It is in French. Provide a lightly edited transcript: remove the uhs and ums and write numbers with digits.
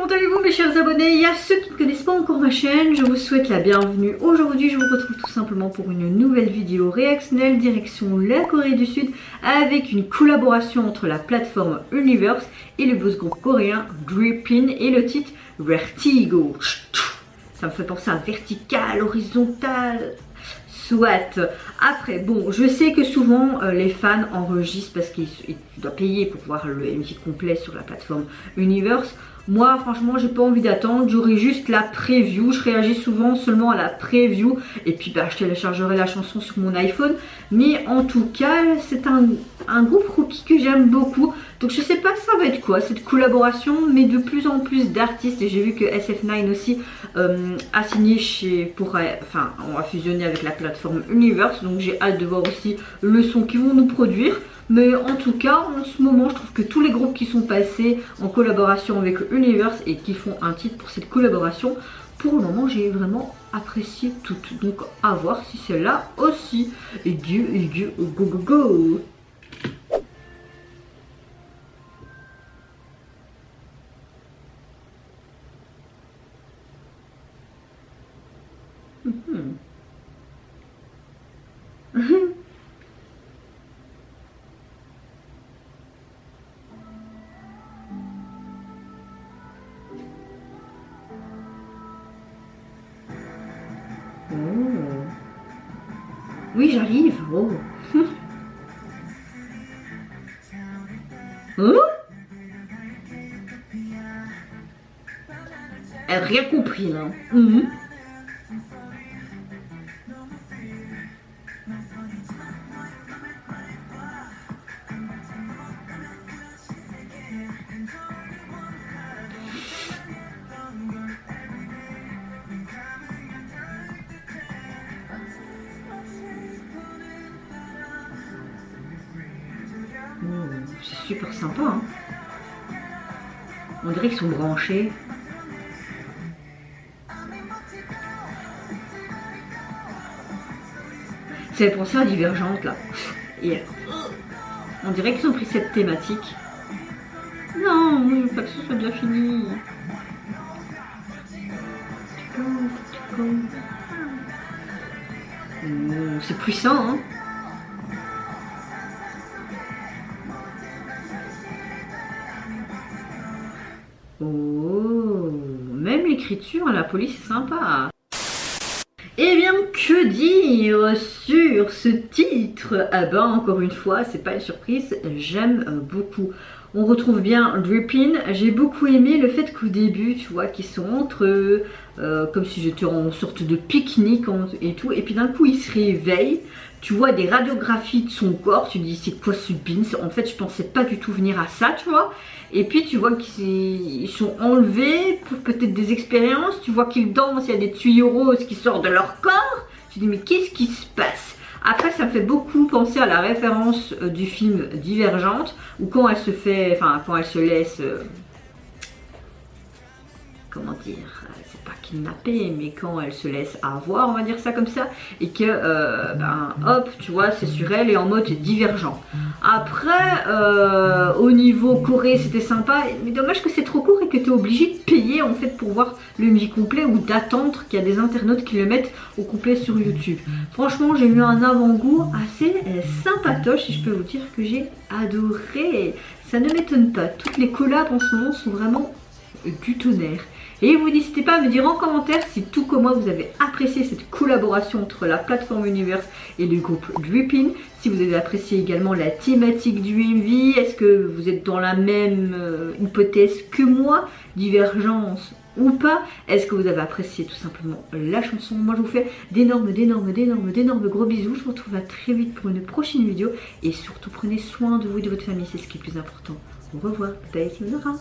comment allez-vous mes chers abonnés? Et à ceux qui ne connaissent pas encore ma chaîne, je vous souhaite la bienvenue. Aujourd'hui, je vous retrouve tout simplement pour une nouvelle vidéo réactionnelle direction la Corée du Sud avec une collaboration entre la plateforme Universe et le boss groupe coréen Drippin et le titre Vertigo. Ça me fait penser à vertical, horizontal... Soit. Après, bon, je sais que souvent les fans enregistrent parce qu'ils doivent payer pour voir le MV complet sur la plateforme Universe. Moi, franchement, j'ai pas envie d'attendre. J'aurai juste la preview. Je réagis souvent seulement à la preview. Et puis, bah, je téléchargerai la chanson sur mon iPhone. Mais en tout cas, c'est un groupe rookie que j'aime beaucoup. Donc, je sais pas ça va être quoi, cette collaboration. Mais de plus en plus d'artistes. Et j'ai vu que SF9 aussi a signé on a fusionné avec la plateforme Universe. Donc, j'ai hâte de voir aussi le son qu'ils vont nous produire. Mais en tout cas, en ce moment, je trouve que tous les groupes qui sont passés en collaboration avec Universe et qui font un titre pour cette collaboration, pour le moment, j'ai vraiment apprécié toutes. Donc, à voir si celle-là aussi. Et Dieu, go, go, go! Oh. Oui, j'arrive. Oh. Oh. Elle n'a rien compris là. C'est super sympa, hein. On dirait qu'ils sont branchés. C'est pensé à Divergente là. Et on dirait qu'ils ont pris cette thématique. Non, je veux pas que ce soit déjà fini. C'est puissant, hein. Oh, même l'écriture à la police est sympa. Eh bien, que dire sur ce titre? Ah ben, encore une fois, c'est pas une surprise, j'aime beaucoup. On retrouve bien Drippin. J'ai beaucoup aimé le fait qu'au début, tu vois, qu'ils sont entre eux, comme si j'étais en sorte de pique-nique et tout. Et puis d'un coup, ils se réveillent. Tu vois des radiographies de son corps. Tu te dis, c'est quoi ce bins? En fait, je pensais pas du tout venir à ça, tu vois. Et puis, tu vois qu'ils sont enlevés pour peut-être des expériences. Tu vois qu'ils dansent, il y a des tuyaux roses qui sortent de leur corps. Tu te dis, mais qu'est-ce qui se passe? Après, ça me fait beaucoup penser à la référence du film Divergente, où quand elle se fait, quand elle se laisse, comment dire, c'est pas kidnapper, mais quand elle se laisse avoir, on va dire ça comme ça, et que, hop, tu vois, c'est sur elle et en mode divergent. Après, au niveau Corée, c'était sympa, mais dommage que c'est trop court et que tu es obligé de payer en fait pour voir le MV complet ou d'attendre qu'il y a des internautes qui le mettent au complet sur YouTube. Franchement, j'ai eu un avant-goût assez sympatoche et je peux vous dire que j'ai adoré. Ça ne m'étonne pas, toutes les collabs en ce moment sont vraiment du tonnerre. Et vous n'hésitez pas à me dire en commentaire si tout comme moi vous avez apprécié cette collaboration entre la plateforme Universe et le groupe Drippin. Si vous avez apprécié également la thématique du MV, est-ce que vous êtes dans la même hypothèse que moi, divergence ou pas? Est-ce que vous avez apprécié tout simplement la chanson? Moi je vous fais d'énormes gros bisous. Je vous retrouve à très vite pour une prochaine vidéo. Et surtout prenez soin de vous et de votre famille, c'est ce qui est le plus important. Au revoir, bye, c'est Nora.